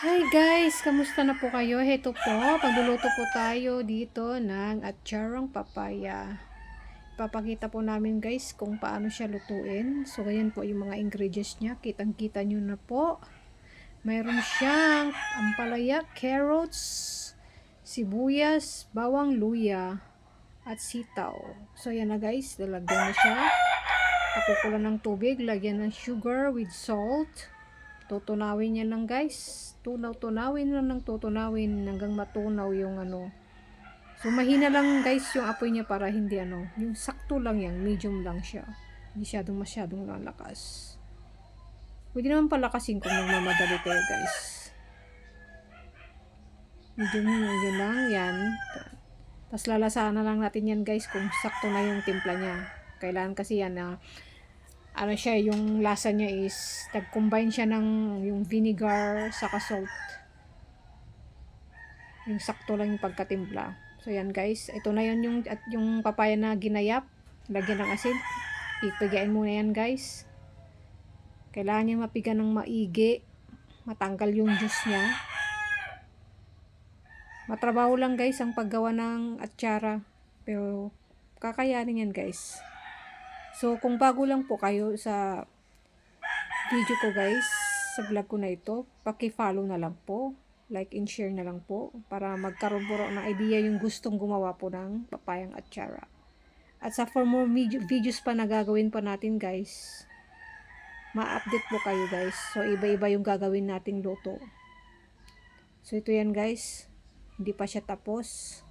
Hi guys! Kamusta na po kayo? Heto po, pagluluto po tayo dito ng atcharang papaya. Ipapakita po namin guys kung paano siya lutuin. So, ganyan po yung mga ingredients niya. Kitang-kita nyo na po. Mayroon siyang ampalaya, carrots, sibuyas, bawang luya, at sitaw. So, yan na guys. Lalagyan na siya. Pakukulan ng tubig. Lagyan ng sugar with salt. Tutunawin niya lang guys. Tunawin lang ng tutunawin hanggang matunaw yung ano. So mahina lang guys yung apoy niya para hindi yung sakto lang yan, medium lang siya. Hindi masyadong lalakas. Pwede naman palakasin kung nagmamadali kayo guys. Medium lang yan. Tapos lalasaan na lang natin yan guys kung sakto na yung timpla niya. Kailangan kasi yan na siya, yung lasa niya is nag-combine siya ng yung vinegar saka salt. Yung sakto lang yung pagkatimpla. So yan guys, ito na yun yung papaya na ginayap. Lagyan ng asin. Ipigain muna yan guys. Kailangan niya mapiga ng maigi. Matanggal yung juice niya. Matrabaho lang guys ang paggawa ng atsara. Pero kakayanin yan guys. So kung bago lang po kayo sa video ko guys, sa vlog ko na ito, paki-follow na lang po, like and share na lang po para magkaroon po ng idea yung gustong gumawa po ng papayang atsara. At sa for more videos pa na gagawin pa natin guys, ma-update po kayo guys. So iba-iba yung gagawin nating luto. So ito yan guys, hindi pa siya tapos,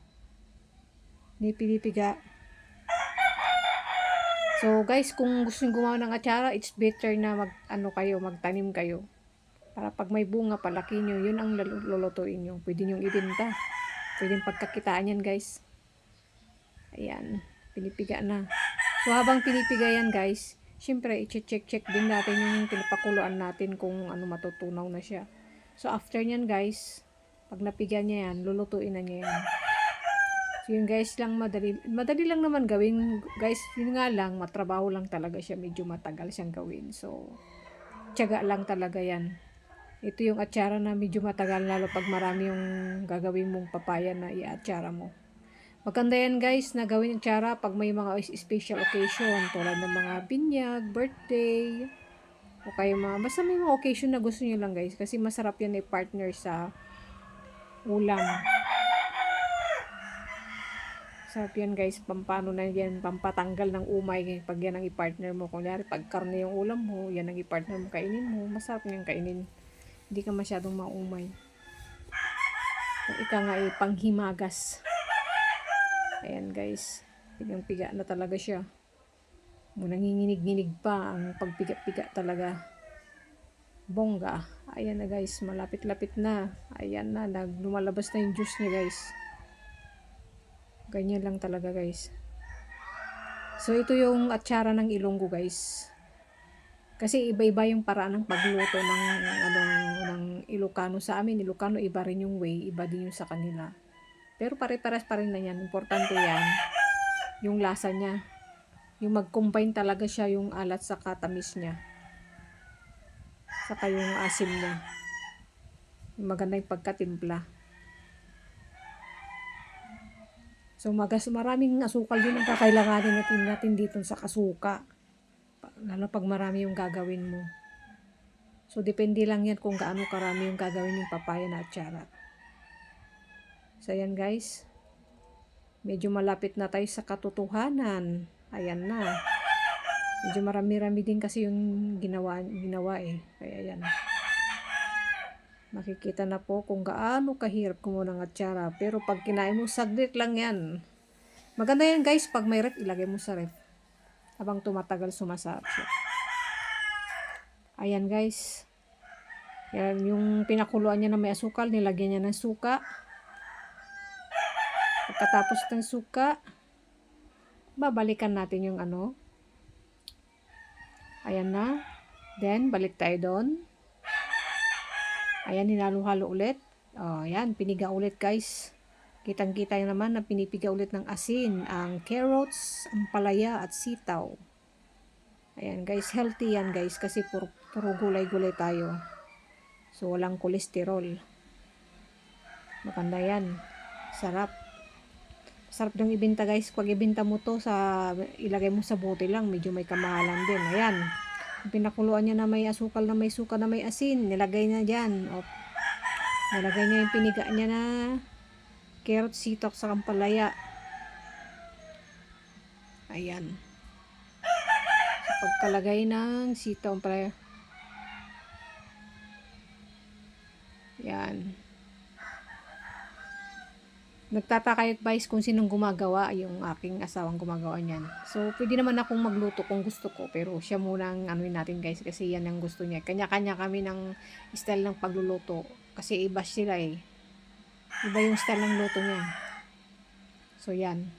hindi pinipiga. So guys, kung gusto niyo gumawa ng atsara, it's better na magtanim kayo. Para pag may bunga, palaki nyo, yun ang lulutuin nyo. Pwede nyo ibenta. Pwede pagkakitaan yan guys. Ayan, pinipiga na. So habang pinipiga yan guys, syempre i-check din natin yung pinapakuluan natin kung matutunaw na siya. So after nyan guys, pag napiga niya yan, lulutuin na niya yan. So yun guys lang, madali lang naman gawin guys. Yun nga lang, matrabaho lang talaga siya, medyo matagal siyang gawin. So tiyaga lang talaga yan. Ito yung atsara na medyo matagal, lalo pag marami yung gagawin mong papaya na i-atsara mo. Maganda yan guys na gawin atsara pag may mga special occasion tulad ng mga binyag, birthday, o kaya basta may mga occasion na gusto nyo lang guys, kasi masarap yan i-partner sa ulam. Sarap yan guys, pampano na yan, pampatanggal ng umay pag yan ang i-partner mo. Kung lari, pag karne yung ulam mo, yan ang i-partner mo, kainin mo, masarap niyang kainin. Hindi ka masyadong maumay. Kung ika nga panghimagas. Ayan guys, pigang-piga na talaga siya. Nanginginig-nginig pa ang pagpiga-piga talaga. Bongga. Ayan na guys, malapit-lapit na. Ayan na, lumalabas na yung juice niya guys. Ganyan lang talaga guys. So ito yung atsara ng Ilonggo guys. Kasi iba-iba yung paraan ng pagluto ng Ilocano. Sa amin, Ilocano, iba rin yung way, iba din yung sa kanila. Pero pare-pares pa rin na yan. Importante yan, yung lasa niya. Yung mag-combine talaga siya yung alat sa katamis niya. Saka yung asim niya. Yung maganda yung pagkatimpla. So maraming asukal din ang kakailanganin natin dito sa kasuka. Lalo pag marami yung gagawin mo. So depende lang yan kung gaano karami yung gagawin yung papaya na atsara. So ayan guys. Medyo malapit na tayo sa katotohanan. Ayan na. Medyo marami-rami din kasi yung ginawa Kaya ayan. Makikita na po kung gaano kahirap kumuha ng atsara. Pero pag kinain mo, saglit lang yan. Maganda yan guys, pag may ref, ilagay mo sa ref. Habang tumatagal, sumasarap siya. Ayan guys. Yan, yung pinakuluan niya na may asukal, nilagyan niya ng suka. Pagkatapos ng suka, babalikan natin yung Ayan na. Then, balik tayo doon. Ayan, hinalo-halo ulit. Ayan, piniga ulit guys. Kitang-kita naman na pinipiga ulit ng asin, ang carrots, ang palaya at sitaw. Ayan guys, healthy yan guys kasi puro gulay-gulay tayo. So, walang kolesterol. Maganda yan. Sarap. Sarap yung ibenta guys. Pag ibenta mo to ilagay mo sa bote lang, medyo may kamahalan din. Ayan. Pinakuluan niya na may asukal na may suka na may asin. Nilagay na dyan. O, nilagay niya yung piniga niya na carrot, sitok sa kampalaya. Ayan. Sa pagkalagay ng sitaw, kampalaya. Ayan. Nagtataka kayo guys kung sinong gumagawa, yung aking asawang gumagawa niyan. So, pwede naman akong magluto kung gusto ko, pero siya muna ang anuin natin guys kasi yan ang gusto niya. Kanya-kanya kami ng style ng pagluluto kasi iba sila eh. Iba yung style ng luto niya. So, yan.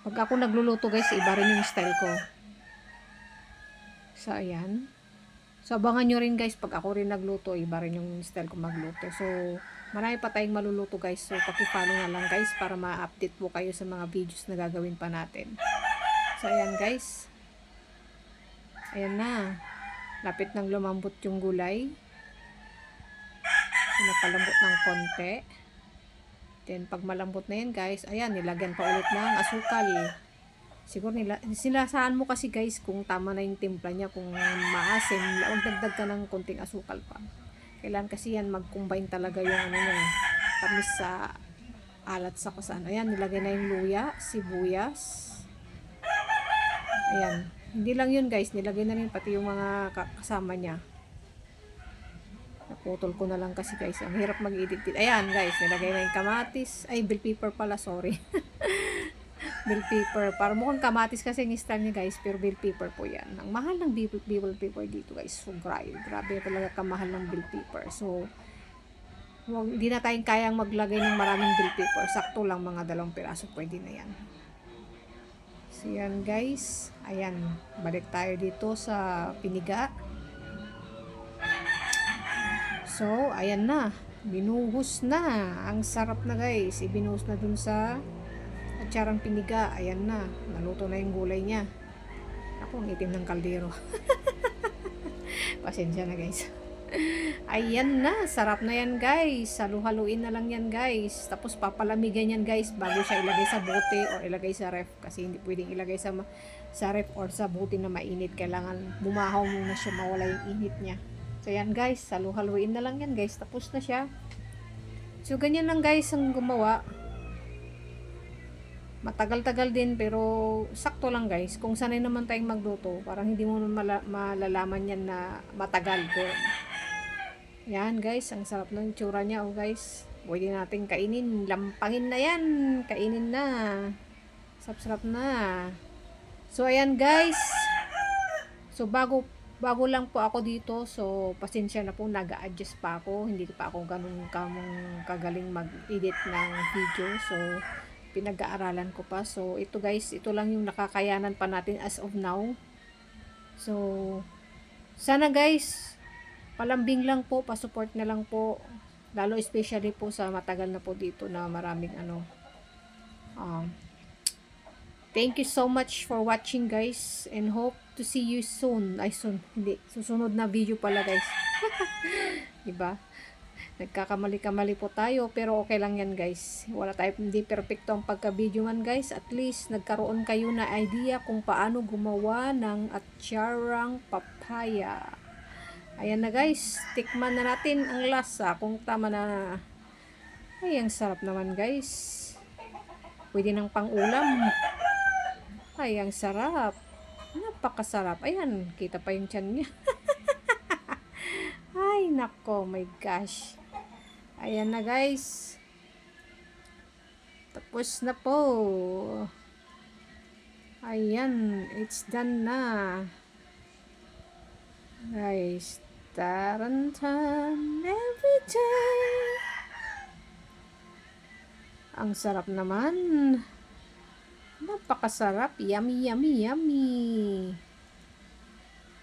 Pag ako nagluluto guys, iba rin yung style ko. So, ayan. So, abangan nyo rin guys, pag ako rin nagluto, iba rin yung style ko magluto. So, marami pa tayong maluluto guys. So, pakifollow na lang guys para ma-update po kayo sa mga videos na gagawin pa natin. So, ayan guys. Ayan na. Lapit nang lumambot yung gulay. Pinapalambot ng konti. Then, pag malambot na yan guys, ayan, nilagyan pa ulit ng asukal. Siguro silasaan mo kasi guys kung tama na yung timpla niya, kung maasim, huwag dagdag ka ng konting asukal pa. Kailan kasi yan mag-combine talaga yung ano niya, tamis sa alat sa kusaan. Ayan, nilagay na yung luya, sibuyas. Ayan, hindi lang yun guys, nilagay na rin pati yung mga kasama niya. Naputol ko na lang kasi guys, ang hirap mag-edit. Ayan guys, nilagay na yung kamatis, ay bell pepper pala, sorry. Bell pepper. Para mukhang kamatis kasi yung style niya guys. Pero bell pepper po yan. Ang mahal ng bell pepper dito guys. So grabe talaga kamahal ng bell pepper. So hindi na tayong kayang maglagay ng maraming bell pepper. Sakto lang mga 2 piraso. Pwede na yan. So yan guys. Ayan. Balik tayo dito sa piniga. So ayan na. Binuhos na. Ang sarap na guys. Ibinuhos na dun sa atsarang piniga. Ayan na. Naluto na yung gulay niya. Ako ang itim ng kaldero. Pasensya na guys. Ayan na. Sarap na yan guys. Halu-haluin na lang yan guys. Tapos papalamigan yan guys bago siya ilagay sa bote o ilagay sa ref. Kasi hindi pwedeng ilagay sa ref or sa bote na mainit. Kailangan bumahaw muna siya, mawala yung init niya. So yan guys. Halu-haluin na lang yan guys. Tapos na siya. So ganyan lang guys ang gumawa. Matagal-tagal din pero sakto lang guys. Kung sanay naman tayong magluto, parang hindi mo malalaman yan na matagal. Pero, yan guys, ang sarap ng tsura niya oh guys. Pwede natin kainin. Lampangin na yan. Kainin na. Sarap-sarap na. So ayan guys. So bago lang po ako dito. So pasensya na po, nag-a-adjust pa ako. Hindi pa ako ganun kagaling mag-edit ng video. So pinag-aaralan ko pa. So ito guys, ito lang yung nakakayanan pa natin as of now. So sana guys, palambing lang po, pa-support na lang po. Lalo especially po sa matagal na po dito na maraming thank you so much for watching guys and hope to see you soon. Ay hindi, susunod na video pala guys. Diba? Nagkakamali-kamali po tayo pero okay lang yan guys. Wala tayo, hindi perfecto ang pagka-video man guys. At least nagkaroon kayo na idea kung paano gumawa ng atsarang papaya. Ayan na guys, tikman na natin ang lasa kung tama na. Ay, ang sarap naman guys. Pwede ng pang-ulam. Ay, ang sarap. Napakasarap. Ayan, kita pa yung tiyan niya. Ay, nako, my gosh. Ayan na guys. Tapos na po. Ayan, it's done na. Guys, tarantan every day. Ang sarap naman. Napakasarap. Yummy, yummy, yummy.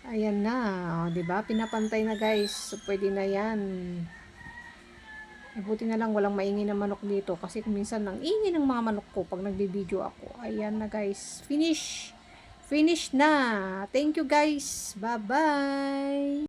Ayan na. O, diba? Pinapantay na guys. So, pwede na yan. Buti na lang walang maingay na manok dito kasi minsan nang ingay ng mga manok ko pag nagbibideo ako. Ayan na guys, finish Finish na. Thank you guys. Bye-bye.